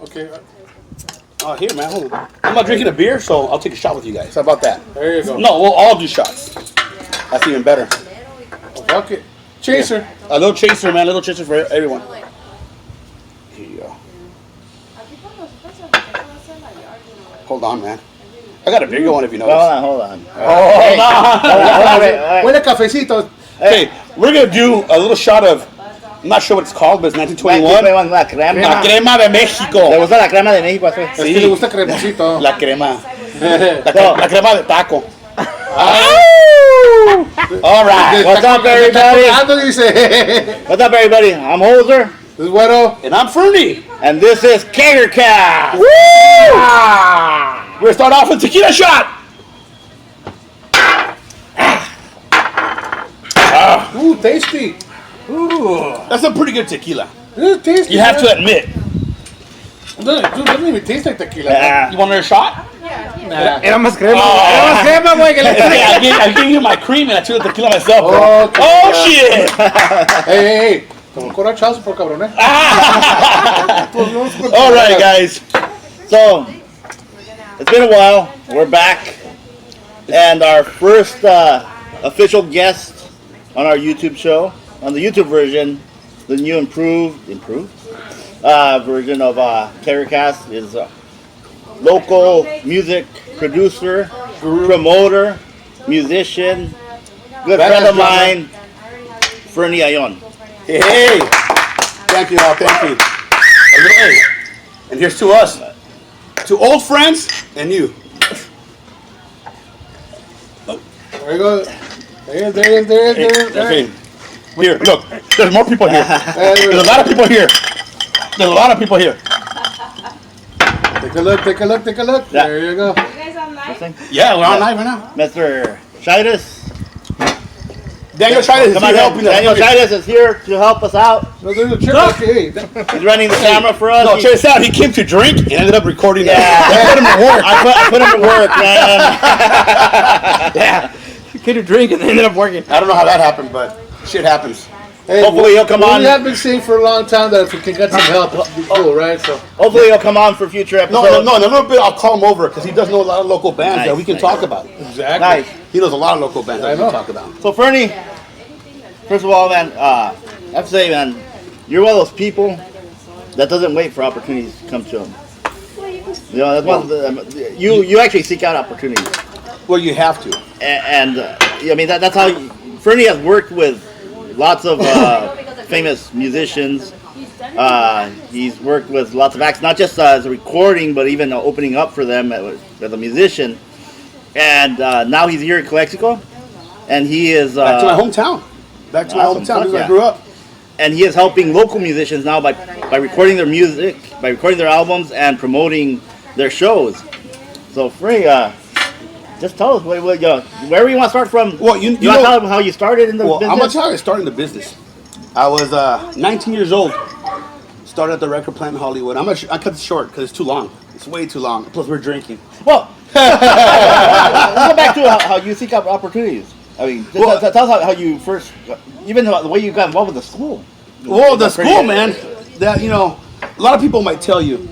Okay. Here, man. Hold on. I'm not drinking a beer, so I'll take a shot with you guys. How about that? There you go. No, we'll all do shots. That's even better. Fuck it. Chaser. Yeah. A little chaser, man. A little chaser for everyone. Here you go. Hold on, man. I got a bigger one if you notice. Hold on. Hold on. Huele cafecito. Hey, we're going to do a little shot of, I'm not sure what it's called, but it's 1921. La crema. La crema de México. ¿Le gusta la crema de México? Es que le gusta cremosito. La crema. La crema de taco. All right. What's up, everybody? What's up, everybody? I'm Hoser. This is Güero. And I'm Fernie. And this is Keggercast. Woo! We're going to start off with tequila shot. Ooh, tasty. Ooh, that's a pretty good tequila. This is tasty. You have to admit. Dude, it doesn't even taste like tequila. You want another shot? Nah. Era más crema. Era más crema, güey. I gave you my cream and I took the tequila myself, bro. Okay. Oh, shit. Hey. Como corachazo por cabrón, eh. All right, guys. So, it's been a while. We're back. And our first official guest on our YouTube show, on the YouTube version, the new improved version of Keggercast is a local music producer, promoter, musician, good friend of mine, Fernie Ayon. Hey. Thank you all. Thank you. A little hey. And here's to us. To old friends and you. There you go. There. Okay. Here, look. There's more people here. There's a lot of people here. There's a lot of people here. Take a look. Yeah. There you go. You guys on live? Yeah, we're on live right now. Mr. Shitus. Daniel Shitus is here helping us. Daniel Shitus is here to help us out. No, there's a chip. Okay. He's running the camera for us. No, check this out. He came to drink and ended up recording Yeah. that. I put him to work. I put him to work, man. Yeah. He came to drink and ended up working. I don't know how that happened, but shit happens. Hey, Hopefully he'll come on. We have been saying for a long time that if we can get some help, it'd be cool, right? So. Hopefully he'll come on for future episodes. No, in a little bit I'll call him over because he does know a lot of local bands that we can talk about. Exactly. Nice. He knows a lot of local bands that we can talk about. So Fernie, first of all, man, I have to say, man, you're one of those people that doesn't wait for opportunities to come to him. You know, that's one of the, you actually seek out opportunities. Well, you have to. And I mean, that's how Fernie has worked with lots of famous musicians. He's worked with lots of acts, not just as a recording, but even opening up for them as a musician. And now he's here in Calexico, and he is Back to my hometown. Back to my Awesome. hometown. This is where Yeah. I grew up. and he is helping local musicians now by recording their music, by recording their albums, and promoting their shows. So, Free, just tell us wherever you want to start from. Well, you want know, to tell them how you started in the business? I'm going to tell you how I started in the business. I was 19 years old. Started at the record plant in Hollywood. I cut it short because it's too long. It's way too long. Plus, we're drinking. Well, let's go back to how you seek out opportunities. I mean, tell us how you first, even the way you got involved with the school. Well, the school, man, that, you know, a lot of people might tell you,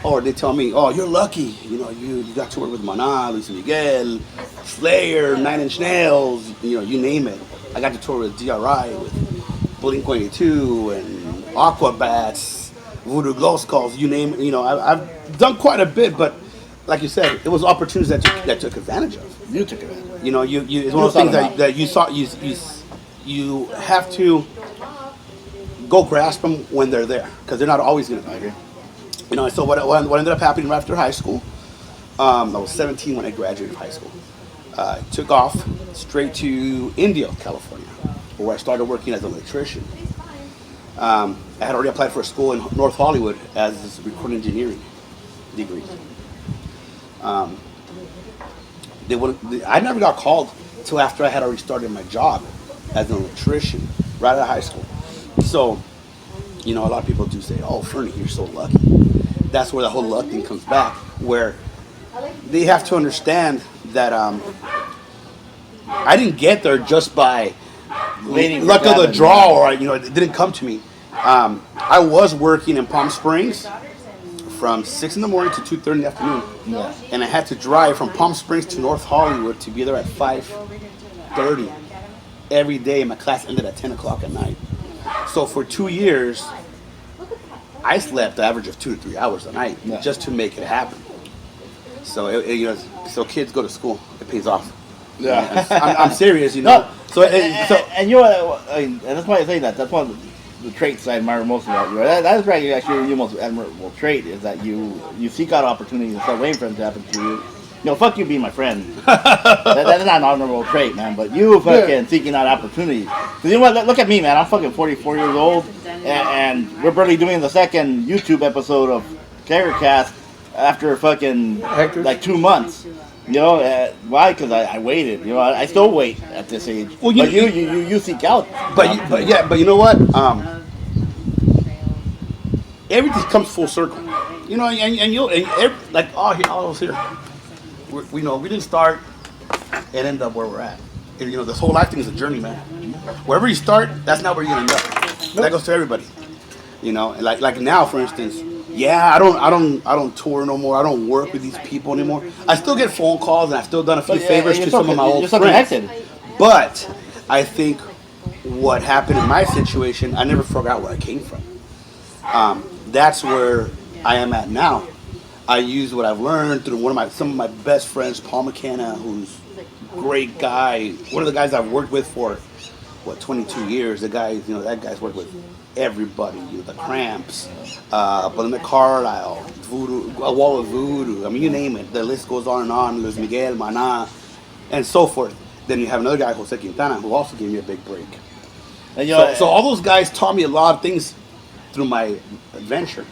or they tell me, oh, you're lucky. You know, you got to work with Maná, Luis Miguel, Slayer, Nine Inch Nails, you know, you name it. I got to tour with DRI, with Blink-182, and Aquabats, Voodoo Glow Skulls, you name it. You know, I've done quite a bit, but like you said, it was opportunities that took advantage of. You took advantage. You know, it's one of those things that you saw. You have to go grasp them when they're there, because they're not always going to be there. You know, so what ended up happening right after high school, I was 17 when I graduated high school. I took off straight to Indio, California, where I started working as an electrician. I had already applied for a school in North Hollywood as a recording engineering degree. I never got called until after I had already started my job as an electrician right out of high school. So, you know, a lot of people do say, oh, Fernie, you're so lucky. That's where the whole luck thing comes back, where they have to understand that I didn't get there just by luck of the draw, or, you know, it didn't come to me. I was working in Palm Springs from 6 in the morning to 2:30 in the afternoon. Yeah. And I had to drive from Palm Springs to North Hollywood to be there at 5:30 every day. My class ended at 10 o'clock at night. So for 2 years, I slept an average of 2 to 3 hours a night just to make it happen. So so kids go to school. It pays off. Yeah. I'm serious, you know. No. And you know, and that's why I say that. That's one of the traits I admire most about you. That is probably actually your most admirable trait is that you seek out opportunities instead of waiting for them to happen to you. You know, fuck you being my friend. That is not an honorable trait, man. But you fucking seeking out opportunities. Because you know what? Look at me, man. I'm fucking 44 years old, and we're barely doing the second YouTube episode of Keggercast after fucking like 2 months. You know, why? Because I waited. You know, I still wait at this age. Well, but you seek out. But you know what? Everything comes full circle. You know, like all of us here. We didn't start and end up where we're at. And, you know, this whole life thing is a journey, man. Wherever you start, that's not where you're gonna end up. That goes to everybody. You know, like now, for instance. Yeah, I don't tour no more. I don't work with these people anymore. I still get phone calls and I've still done a few favors to some of my old friends. But I think what happened in my situation, I never forgot where I came from. That's where I am at now. I use what I've learned through some of my best friends, Paul McKenna, who's a great guy. One of the guys I've worked with for 22 years. That guy's worked with everybody. You know, the Cramps, Belinda Carlisle, Voodoo, a Wall of Voodoo. I mean, you name it. The list goes on. Luis Miguel, Maná, and so forth. Then you have another guy, Jose Quintana, who also gave me a big break. And, so all those guys taught me a lot of things through my adventure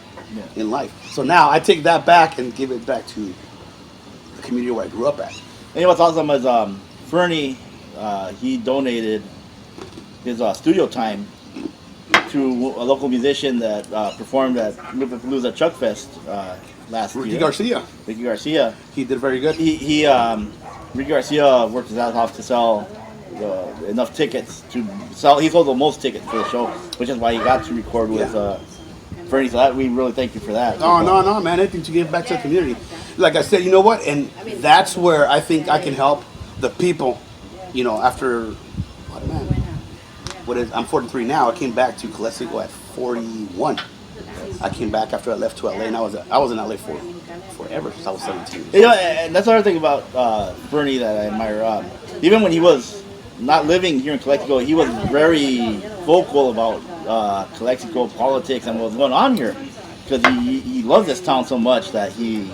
in life. So now I take that back and give it back to the community where I grew up at. And you know what's awesome is Fernie, he donated his studio time to a local musician that performed at Palooza Chuck Fest last year. Ricky Garcia. He did very good. Ricky Garcia worked his ass off to sell enough tickets to sell. He sold the most tickets for the show, which is why he got to record with Fernie. So we really thank you for that. No, man. Anything to give back to the community. Like I said, you know what? And that's where I think I can help the people. You know, after I'm 43 now. I came back to Calexico at 41. I came back after I left to LA, and I was in LA for forever since I was 17. You know, and that's the other thing about Fernie that I admire. Even when he was not living here in Calexico, he was very vocal about Calexico politics and what was going on here, because he loves this town so much that he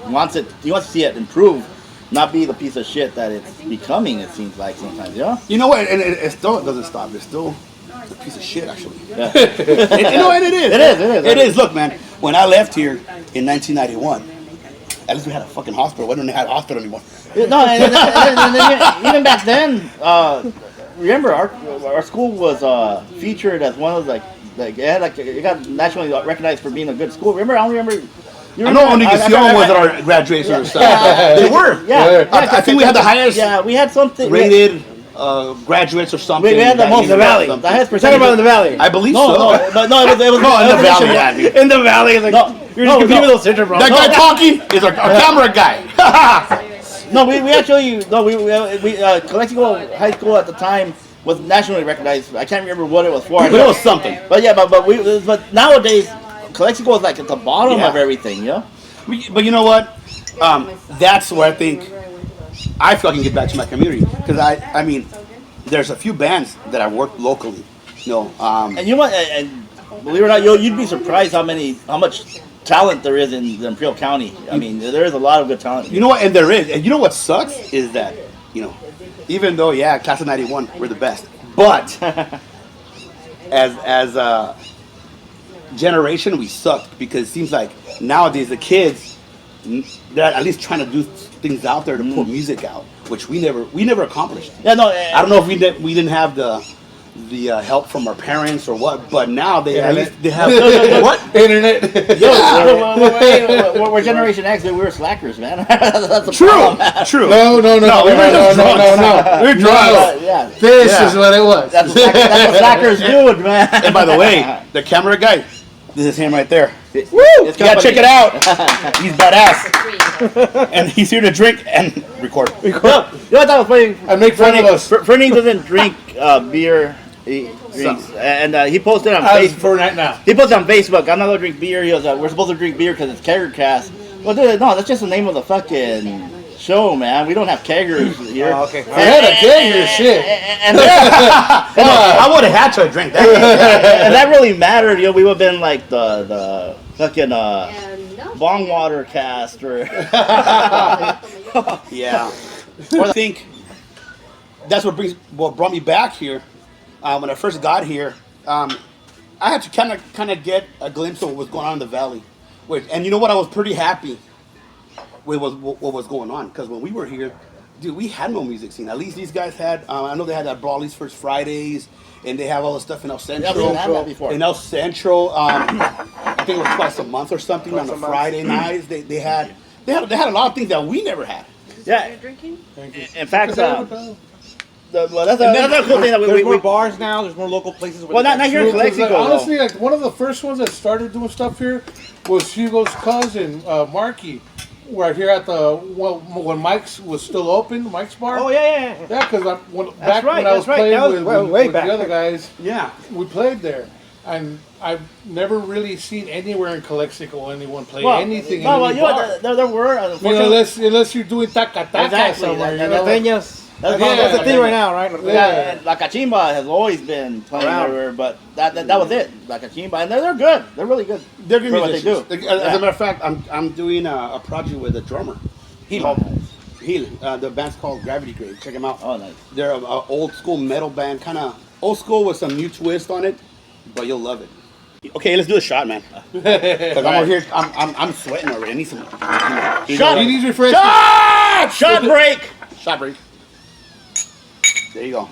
wants to see it improve. Not be the piece of shit that it's becoming, it seems like sometimes, yeah? You know what? And it still doesn't stop. It's still a piece of shit, actually. Yeah. You know, and it is. It is. Look, man, when I left here in 1991, at least we had a fucking hospital. Why don't they have a hospital anymore? No, and even back then, remember, our school was featured as one of it got nationally recognized for being a good school. Remember? I don't remember. I know Univision was at our graduation or something. They were. Yeah. I think we had the highest we had something rated graduates or something. We had the most in the valley. The highest percentage in the valley. I believe so. No, it was in the valley. In the valley. It's like, you're just competing with those center, bro. That guy talking is our camera guy. No, we Calexico High School at the time was nationally recognized. I can't remember what it was for. But it was something. But but nowadays, Calexico is like at the bottom of everything, you know? But you know what? That's where I think I feel I can get back to my community. Because I mean, there's a few bands that I work locally. You know, and you know what? And believe it or not, you'd be surprised how much talent there is in Imperial County. I mean, there is a lot of good talent. You know what? And there is. And you know what sucks is that, you know, even though class of '91 we're the best, but as a generation we sucked, because it seems like nowadays the kids, they're at least trying to do things out there to put music out, which we never accomplished. Yeah, no, I don't know if we didn't have the help from our parents or what, but now they have what internet. We're Generation X, we were slackers, man. That's True. No. We're drunk. Yeah. This is what it was. That's what slackers do, man. And by the way, the camera guy, This is him right there. Woo! You gotta check it out. He's badass. And he's here to drink and record. You know what I thought was funny? And make fun of us. Fernie doesn't drink beer. He drinks, and he posted on As Facebook. for right now. He posted on Facebook, I'm not gonna drink beer. He goes, we're supposed to drink beer because it's Keggercast. Well, dude, no, that's just the name of the fucking show, man. We don't have keggers here. Oh, okay. I had a kegger, shit. And I would have had to drink that. and that really mattered. You know, we would have been like the fucking bong water cast or. Yeah. Well, I think that's what brought me back here. When I first got here, I had to kind of get a glimpse of what was going on in the valley. And you know what? I was pretty happy with what was going on, because when we were here, dude, we had no music scene. At least these guys had. I know they had that Brawley's First Fridays, and they have all the stuff in El Centro. Yeah, we didn't have that before. In El Centro, I think it was twice a month or something on the Friday nights. They had a lot of things that we never had. Yeah. Drinking? In fact, that's a cool thing that There's we more bars now. There's more local places. Well, not here in Calexico. Honestly, like one of the first ones that started doing stuff here was Hugo's cousin, Marky. We're here at when Mike's was still open, Mike's bar. Oh yeah. Yeah, because That's right, when I was that's right. playing That was with way the back. other guys, Yeah. we played there. And I've never really seen anywhere in Calexico anyone play anything. No, well, in you any bar. know, there were. You know, unless you're doing taca-taca Exactly, somewhere, that- you know. Norteñas. That's Yeah. the thing right now, right? Yeah, and La Cachimba has always been playing Around. everywhere, but that was it. La Cachimba, and they're good. They're really good. They're good for what they do. musicians. As a matter of fact, I'm doing a project with a drummer. The band's called Gravity Grave. Check them out. Oh, nice. They're an old school metal band, kind of old school with some new twist on it, but you'll love it. Okay, let's do a shot, man. Because I'm over here, I'm sweating already. I need some. Shot. He needs refreshment. Shot break. Shot break. There you go.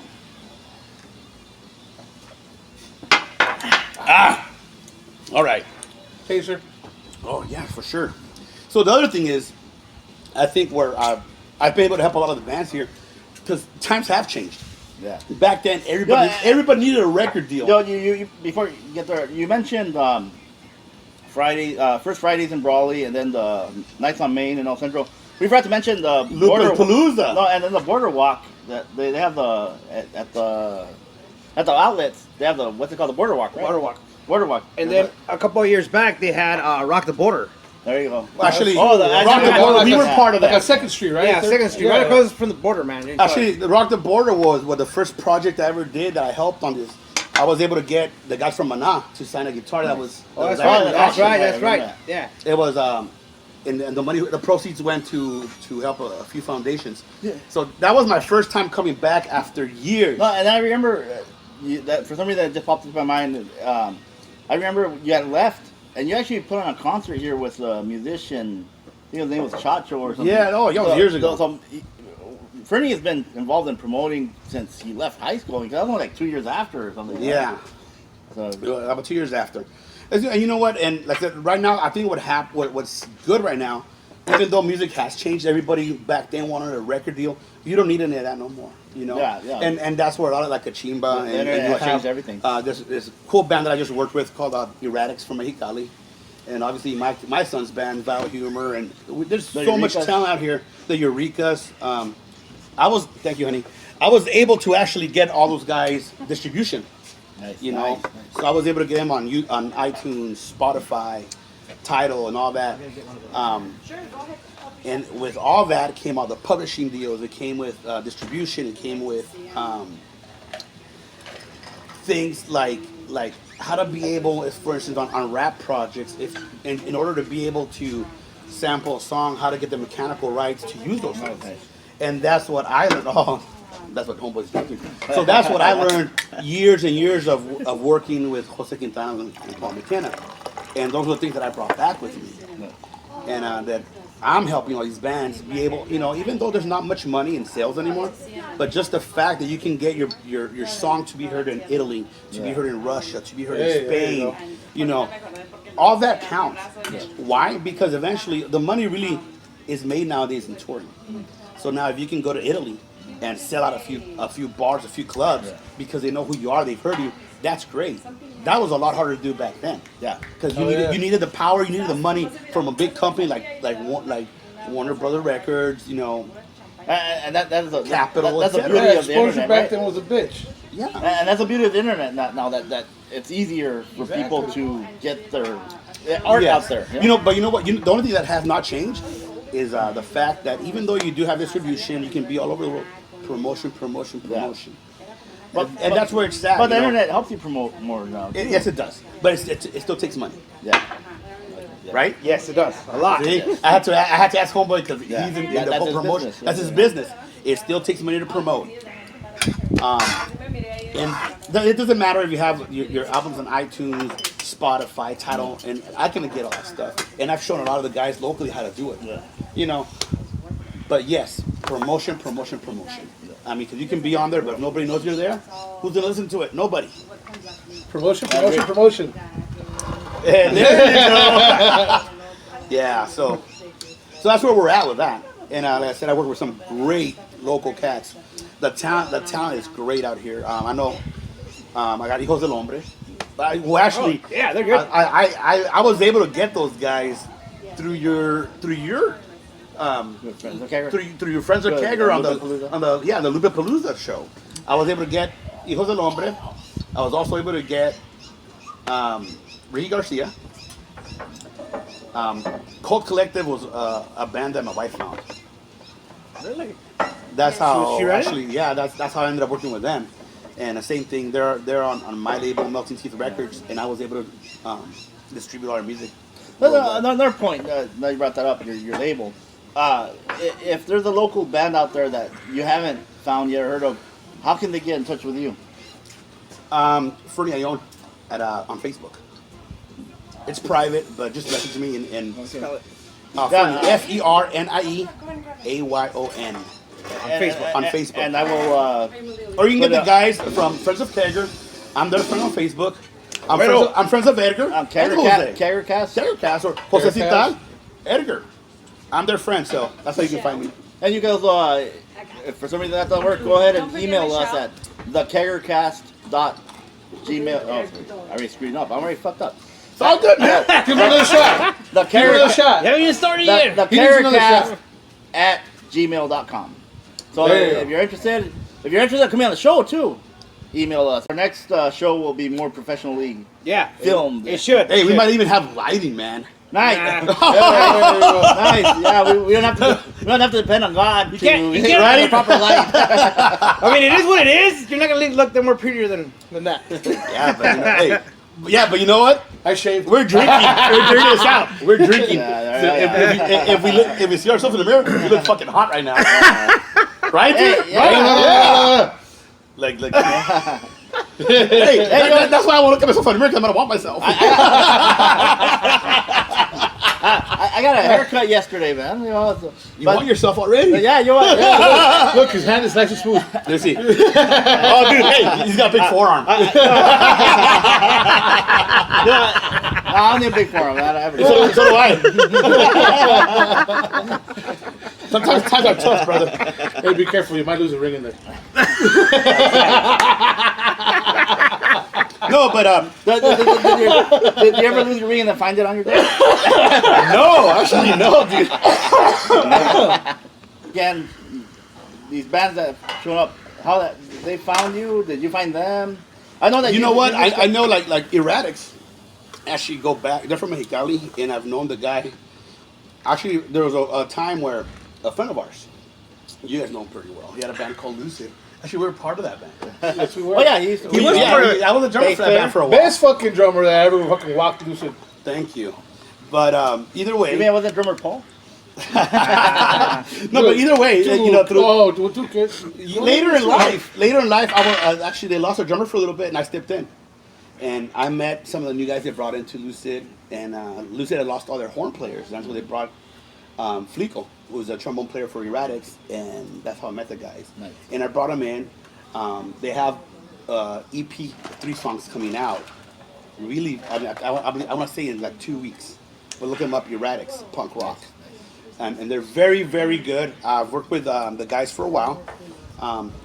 All right. Taser. Oh yeah, for sure. So the other thing is, I think where I've been able to help a lot of the bands here, because times have changed. Yeah. Back then, everybody needed a record deal. Yo, you before you get there, you mentioned first Fridays in Brawley, and then the nights on Main and El Centro. We forgot to mention the Palooza. No, and then the border walk that they have at the outlets. They have the what's it called, the border walk, right? Border walk. And then a couple of years back, they had Rock the Border. There you go. Well, actually, Rock the Border, we were part of Like that. a 2nd Street, right? Yeah, Second Street, right across from the border, man. Actually, the Rock the Border was the first project I ever did that I helped on this. I was able to get the guys from Maná to sign a guitar. That was. Oh, that's that was right. That's awesome. right. That's right. Yeah. It was and the money, the proceeds went to help a few foundations. Yeah. So that was my first time coming back after years. No, and I remember that for some reason it just popped into my mind. I remember you had left, and you actually put on a concert here with a musician. I think his name was Chacho or something. Yeah, that was years ago. So, Fernie has been involved in promoting since he left high school. Because that was only like 2 years after or something. Yeah. So, About 2 years after. And you know what? And like I said, right now, I think what's good right now, even though music has changed, everybody back then wanted a record deal. You don't need any of that no more. You know. Yeah. And that's where a lot of like Kachimba The internet and has changed everything. There's this cool band that I just worked with called Erratics from Mexicali. And obviously my son's band, Val Humor, and there's so much talent out here. The Eureka's. Thank you, honey. I was able to actually get all those guys distribution. nice, You know, nice. so I was able to get them on iTunes, Spotify, Tidal, and all that. Sure, go ahead. And with all that came all the publishing deals. It came with distribution. It came with things like how to be able, if for instance on rap projects, if in order to be able to sample a song, how to get the mechanical rights to use those songs. Okay. And that's what I learned. Oh, that's what Homeboy's doing. So that's what I learned years and years of working with Jose Quintana and Paul McKenna. And those are the things that I brought back with me. And that I'm helping all these bands be able, even though there's not much money in sales anymore, but just the fact that you can get your song to be heard in Italy, to be heard in Russia, to be heard in Spain, all that counts. Why? Because eventually the money really is made nowadays in touring. So now if you can go to Italy and sell out a few bars, a few clubs, because they know who you are, they've heard you, that's great. that was a lot harder to do back then. Yeah. Because Oh, yeah. you needed the power, you needed the money from a big company like Warner Brother Records, you know. And that's the Capital, that's the etc. beauty Yeah, of the exposure internet, back right? then was a bitch. Yeah. And that's the beauty of the internet now that it's easier for people to get their art Yes. out there. You know, but you know what? The only thing that has not changed is the fact that even though you do have distribution, you can be all over the world. Promotion. And that's where it's at. But the you know? internet helps you promote more now. Too. Yes, it does. But it still takes money, Yeah. right? Yes, it does. A lot. See? I had to ask homeboy because Yeah. he's in Yeah, the that's whole his promotion. business, That's yeah. his business. It still takes money to promote. And it doesn't matter if you have your albums on iTunes, Spotify, Tidal, and I can get all that stuff. And I've shown a lot of the guys locally how to do it. Yeah. You know. But yes, promotion. I mean, because you can be on there, but if nobody knows you're there, who's gonna listen to it? Nobody. Promotion. And there you go. Yeah, so that's where we're at with that. And like I said, I work with some great local cats. The talent is great out here. I know. I got Hijos del Hombre. Well, actually, Yeah, they're good. I was able to get those guys through your through your friends at Kegger on the Lupapalooza show. I was able to get Hijos del Hombre. I was also able to get Ricky Garcia. Cult Collective was a band that my wife found. Really? That's how She read it? actually, yeah. That's how I ended up working with them. And the same thing, they're on my label, Melting Teeth Records, and I was able to distribute all their music. Another point that you brought that up, your label. If there's a local band out there that you haven't found yet or heard of, how can they get in touch with you? Fernie Ayon on Facebook. It's private, but just message me and Spell it. Fernie, FernieAyon On Facebook. on Facebook. And I will. Or you can get Put the up- guys from Friends of Kegger. I'm their friend on Facebook. I'm friends of Edgar. and Jose. Keggercast. Keggercast or Jose Keggercast. Citan, Edgar. I'm their friend, so that's how you can find me. And you guys, if for some reason that doesn't work, go ahead and email us at thekeggercast.gmail. Oh, I already screwed up. I'm already fucked up. It's all good, man. Give it another shot. The Give it another shot. You haven't even started yet. The He needs another Keggercast shot. at gmail.com. So There you go. if you're interested, come on the show too. Email us. Our next show will be more professionally Yeah. filmed. It should. Hey, we might even have lighting, man. Nice. Nah. Nice. Yeah, we don't have to. We don't have to depend on God to can't- you hit can't- right the proper light. I mean, it is what it is. You're not gonna look them more prettier than that. Yeah, but you know, hey, yeah, but you know what? I shaved. We're drinking. We're drinking this out. We're drinking. Yeah, So yeah. if we see ourselves in the mirror, we look fucking hot right now. Right? Hey, dude? yeah. Right? Like. Hey, that's why I want to look at myself in the mirror, because I'm gonna want myself. I got a haircut yesterday, man. You know, You want yourself already? Yeah, you know what? Yeah. Look, his hand is nice and smooth. Let's see. Oh, dude, hey, he's got a big forearm. I don't need a big forearm, man. So do I. Sometimes times are tough, brother. Hey, be careful. You might lose a ring in there. No, but Did you ever lose your ring and then find it on your desk? no, actually, no, dude. Again, these bands that have shown up, how that they found you? Did you find them? I know that You know what? you I know like Erratics actually go back. They're from Mexicali, and I've known the guy. Actually, there was a time where a friend of ours, you guys know him pretty well. He had a band called Lucid. Actually, we were part of that band. Yes, we were. Oh yeah, he used to. I was a drummer for that band for a while. Best fucking drummer that I ever fucking walked through. Thank you. But either You way, mean I wasn't drummer Paul? no. But either way, you know, through two kids. later in life, I was actually they lost a drummer for a little bit, and I stepped in, and I met some of the new guys they brought into Lucid, and Lucid had lost all their horn players. That's where they brought Flico, who was a trombone player for Erratics, and that's how I met the guys. Nice. And I brought them in. They have EP 3 songs coming out. Really, I want to say in like 2 weeks. But look them up, Erratics, punk rock. And they're very, very good. I've worked with the guys for a while.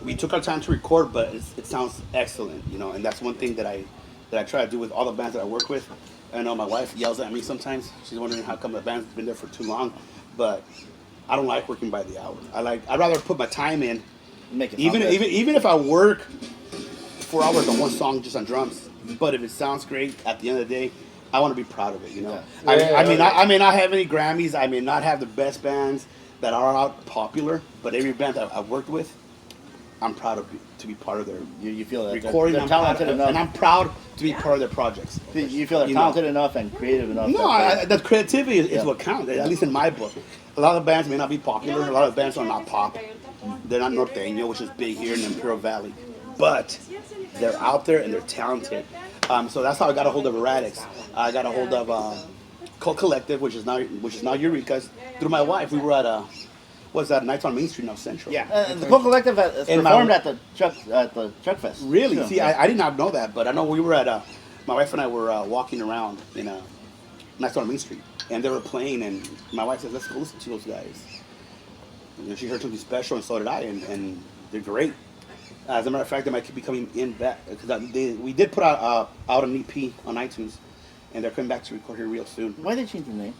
We took our time to record, but it sounds excellent, you know. And that's one thing that I that I try to do with all the bands that I work with. I know my wife yells at me sometimes. She's wondering how come the band's been there for too long, but I don't like working by the hour. I'd rather put my time in. Make it Even if I work 4 hours on one song just on drums, but if it sounds great at the end of the day, I want to be proud of it. You know, I may not have any Grammys. I may not have the best bands that are out popular, but every band that I've worked with, I'm proud to be part of their you feel that recording. they're talented enough, and I'm proud to be part of their projects. You feel they're talented enough and creative enough. No, the creativity is what counts. At least in my book, a lot of bands may not be popular. A lot of bands are not pop. They're not norteño, which is big here in the Imperial Valley, but they're out there and they're talented. So that's how I got a hold of Erratics. I got a hold of Cult Collective, which is now Eureka's, through my wife. We were at what's that? Nights on Main Street, now Central. Yeah, the Cult Collective has performed at the Chuck Fest. Really? So, See, I did not know that, but I know we were at my wife and I were walking around in Nights on Main Street, and they were playing, and my wife said, "Let's go listen to those guys." And she heard something special, and so did I, and they're great. As a matter of fact, they might be coming in back because we did put out an EP on iTunes, and they're coming back to record here real soon. Why did they change the name?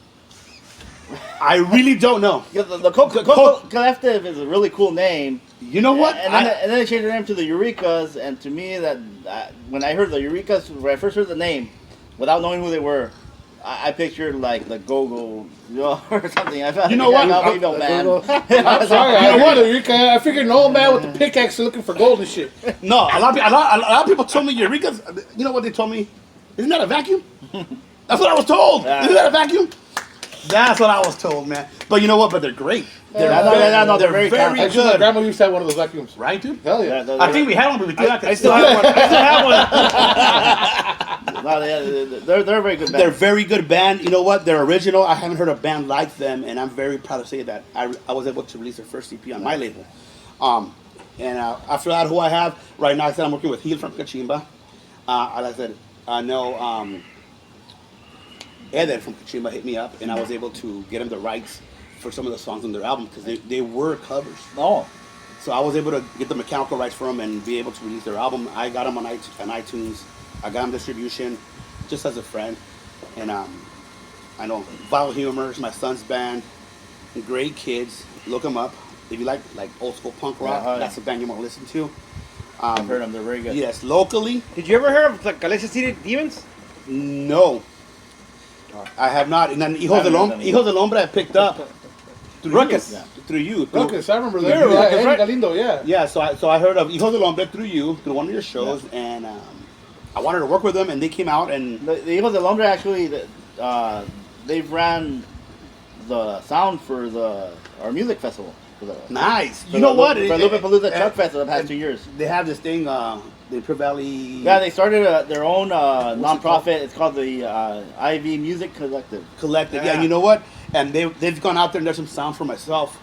I really don't know. The Cult Collective is a really cool name. You know what? And then they changed their name to the Eurekas, and to me, that when I heard the Eurekas, when I first heard the name, without knowing who they were, I pictured like the Go-Go or something. I felt You know what? man. I'm sorry. You know what? I figured an old man with a pickaxe looking for gold and shit. No, a lot of people told me Eureka's. You know what they told me? Isn't that a vacuum? That's what I was told. Isn't that a vacuum? That's what I was told, man. But you know what? But they're great. They're very Actually, my good. grandma used to have one of those vacuums. Right, dude? Hell yeah. I think we had one, but we threw it. I still have one. I still have one. No, they're a very good band. They're a very good band. You know what? They're original. I haven't heard a band like them, and I'm very proud to say that I was able to release their first EP on my label. And after that, who I have right now, I said I'm working with Heel from Kachimba. Like I said, I know Eden from Kachimba hit me up, and I was able to get him the rights for some of the songs on their album because they were covers. Oh. So I was able to get the mechanical rights for them and be able to release their album. I got them on iTunes. I got them distribution just as a friend. And I know Vile Humor is my son's band. Great kids. Look them up. If you like old school punk rock, that's the band you want to listen to. I've heard them. They're very good. Yes, locally. Did you ever hear of like Galicia City Demons? No. I have not. And then Hijos del Hombre I picked up. Through Ruckus. Through you. Ruckus, I remember that. Yeah, Ruckus, Eddie right? Galindo, yeah. Yeah, so I heard of Hijos del Hombre through you, through one of your shows, and I wanted to work with them, and they came out, and The Hijos del Hombre actually, they've ran the sound for our music festival. nice. You know what? For Lupapalooza Chuck Fest for the past 2 years. They have this thing, the Imperial Valley. Yeah, they started their own nonprofit. It's called the IV Music Collective. Collective. Yeah, you know what? And they've gone out there and there's some sound for myself.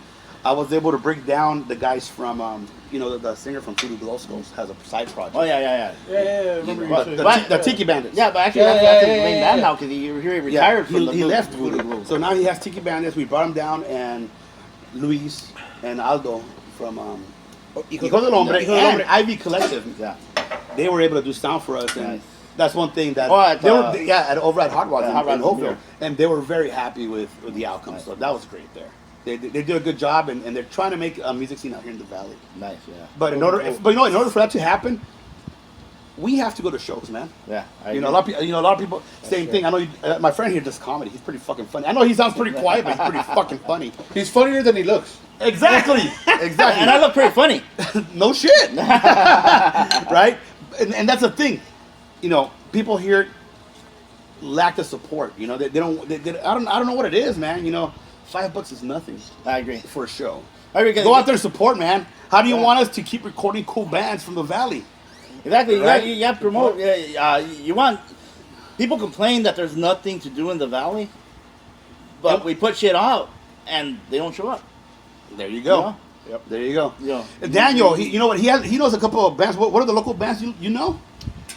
I was able to break down the guys from, the singer from Voodoo Glow Skulls has a side project. Oh, yeah. Yeah, remember you saying. The Tiki Bandits. Yeah, but actually that's his main band now because he retired from he the left Voodoo Voodoo. Glow. So now he has Tiki Bandits. We brought him down, and Luis and Aldo from Hijos del Hombre and Ivy Collective. Yeah. They were able to do sound for us, and Nice. that's one thing that over at Hot Rods in Hopeville, yeah. and they were very happy with the outcome. Nice. So that was great there. They did a good job, and they're trying to make a music scene out here in the valley. Nice, yeah. But in order for that to happen, we have to go to shows, man. Yeah. A lot of people. Same thing. I know my friend here does comedy. He's pretty fucking funny. I know he sounds pretty quiet, but he's pretty fucking funny. He's funnier than he looks. Exactly. And I look pretty funny. No shit. Right? And that's the thing. People here lack the support. They don't. I don't know what it is, man. $5 is nothing. I agree. For a show. I agree. Go out there and support, man. How do you want us to keep recording cool bands from the valley? Exactly. Right? You have to promote. You want. People complain that there's nothing to do in the valley, but we put shit out and they don't show up. There you go. Yeah. Yep. There you go. Yeah. Daniel, you know what? He knows a couple of bands. What are the local bands you know?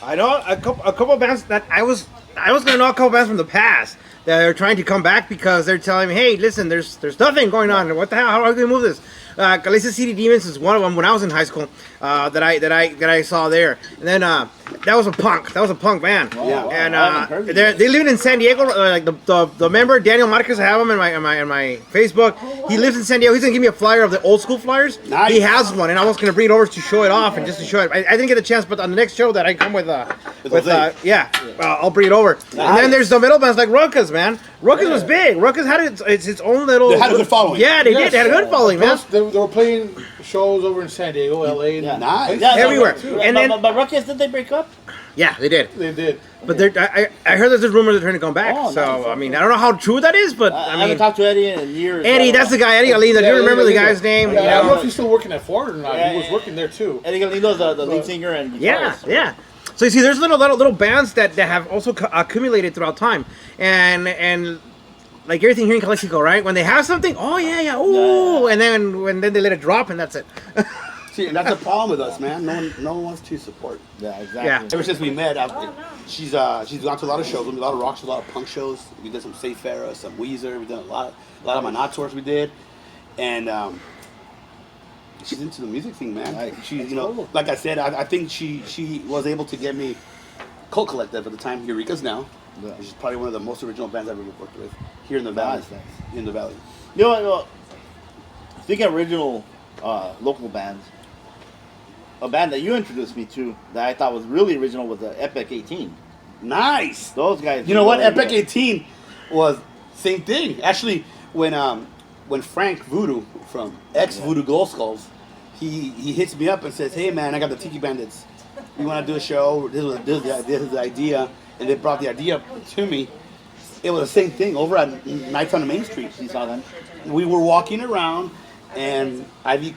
I know a couple of bands that I was gonna know a couple bands from the past they're trying to come back because they're telling me, hey, listen, there's nothing going on. What the hell? How are we gonna move this? Calesa City Demons is one of them when I was in high school that I saw there. And then that was a punk band. Yeah. And they live in San Diego. Like the member Daniel Marquez, I have him in my Facebook. He lives in San Diego. He's gonna give me a flyer of the old school flyers. Nice. He has one, and I was gonna bring it over to show it off and just to show it. I didn't get a chance, but on the next show that I come with I'll bring it over. Nice. And then there's the middle bands like Ruckus, man. Ruckus was big. Ruckus had its own little. They had a good following. Yeah, they did. They had a good following, man. Plus, they were playing shows over in San Diego, LA, and Nice. Yeah, everywhere. But, And then but Ruckus, did they break up? yeah, they did. They did. But I heard there's this rumor they're trying to come back. Oh, So nice. I mean, I don't know how true that is, but I I haven't mean, talked to Eddie in years. Eddie, that's the guy. Eddie Galindo. Do you remember the guy's name? Yeah, You I don't know know? if he's still working at Ford or not. Yeah, He was yeah. working there too. Eddie Galindo's the lead singer and guitarist. Yeah. So you see, there's little bands that have also accumulated throughout time, and like everything here in Calexico, right? When they have something, oh yeah, ooh, and then they let it drop, and that's it. See, and that's the problem with us, man. No one wants to support. Yeah, exactly. Yeah. Ever since we met, she's gone to a lot of shows, a lot of rock shows, a lot of punk shows. We did some Safe Era, some Weezer. We did a lot of my not tours we did, and she's into the music thing, man. Nice. She's like I said, I think she was able to get me Cult Collective at the time, Eureka's now. Yeah. Which is probably one of the most original bands I've ever worked with here in the valley. Nice. In the valley. You know what? Speaking of original local bands, a band that you introduced me to that I thought was really original was the Epic 18. Nice. Those guys. You know what? really Epic good. 18 was same thing. Actually, when Frank Voodoo from ex Voodoo Glow Skulls, he hits me up and says, "Hey man, I got the Tiki Bandits. We want to do a show. This is the idea." And they brought the idea to me. It was the same thing over at Nights on the Main Street. You saw them? We were walking around, and Ivy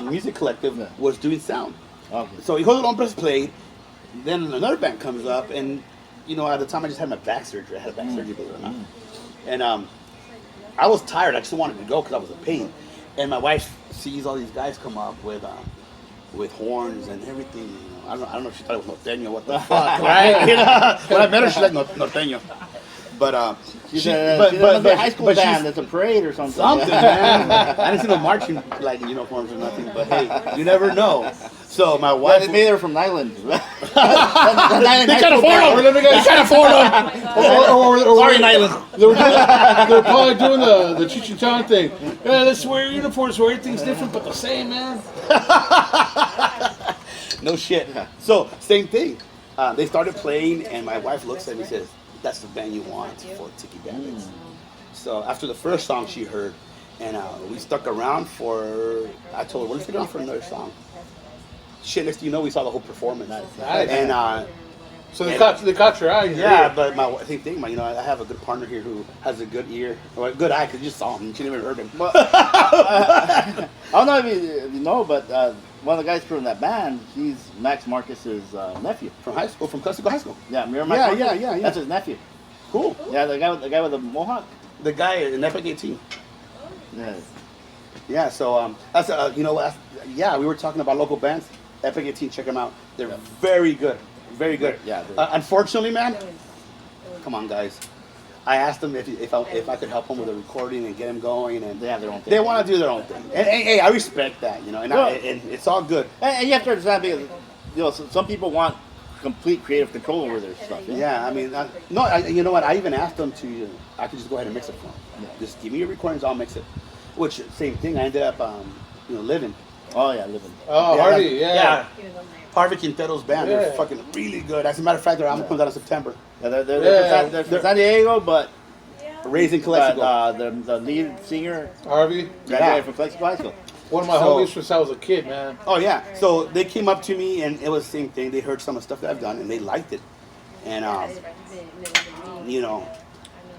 Music Collective was doing sound. Okay. So Hijo de Hombres played. Then another band comes up, and at the time I just had my back surgery. I had a back surgery, believe it or not. And I was tired. I just wanted to go because I was in pain. And my wife sees all these guys come up with horns and everything. I don't know if she thought it was norteño. What the fuck, right? When I met her, she's like norteño. But She's a high school band. It's a parade or something. Something, man. I didn't see no marching uniforms or nothing. But hey, you never know. So my wife. Maybe they're from Nyland. They can't afford them. They can't afford them. Sorry, Nyland. They were probably doing the Cheech and Chong thing. Yeah, let's wear uniforms where everything's different but the same, man. No shit. So same thing. They started playing, and my wife looks at me and says, "That's the band you want for Tiki Bandits." So after the first song she heard, and we stuck around for. I told her, "Let's stick around for another song." Shit, next thing you know, we saw the whole performance. Nice. And So they caught your eye. yeah, but same thing. I have a good partner here who has a good ear, or a good eye, because you just saw him. She never heard him. I don't know if you know, but one of the guys from that band, he's Max Marcus's nephew. From high school, from Calexico High School. Yeah, Max Yeah, Marcus? yeah. That's his nephew. Cool. Yeah, the guy with the mohawk. The guy in Epic 18. Yeah. Yeah, so that's yeah, we were talking about local bands. Epic 18, check them out. They're very good, very good. Yeah. Unfortunately, man, come on, guys. I asked them if I could help them with the recording and get them going, and They have their own thing. they want to do their own thing. And hey, I respect that, and and it's all good. And you have to understand because some people want complete creative control over their stuff. Yeah, I mean, you know what? I even asked them to. I could just go ahead and mix it for them. Yeah. Just give me your recordings, I'll mix it. Which same thing. I ended up, living. Oh yeah, living. Oh, Yeah, Hardy, that- yeah. Harvey Quintero's band. They're Yeah. fucking really good. As a matter of fact, their album comes out in September. Yeah, they're from San Diego, but Raising Calexico. the lead singer Harvey, graduated from Calexico High School. one of my So- homies since I was a kid, man. Oh yeah. So they came up to me, and it was the same thing. They heard some of the stuff that I've done, and they liked it. And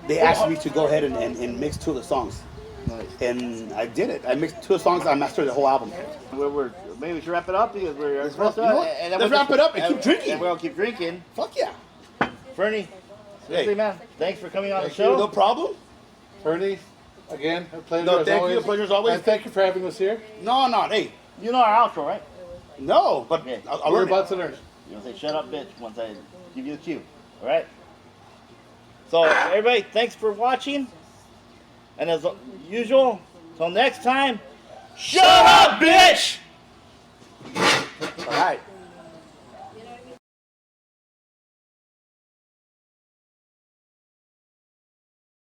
they asked me to go ahead and mix two of the songs, Nice. and I did it. I mixed two songs. I mastered the whole album. Maybe we should wrap it up because we're Let's wrap it up and keep drinking. And we'll keep drinking. Fuck yeah. Fernie, seriously, man, thanks for coming on the Thank show. No problem. Fernie, again, a pleasure No, as thank you. always. The pleasure's always. And thank you for having us here. No. Hey, You know our outro, right? no. But Okay. I'll We're learn it. about to learn. You'll say, shut up, bitch, once I give you the cue. All right? So everybody, thanks for watching. And as usual, till next time, shut up, bitch! All right.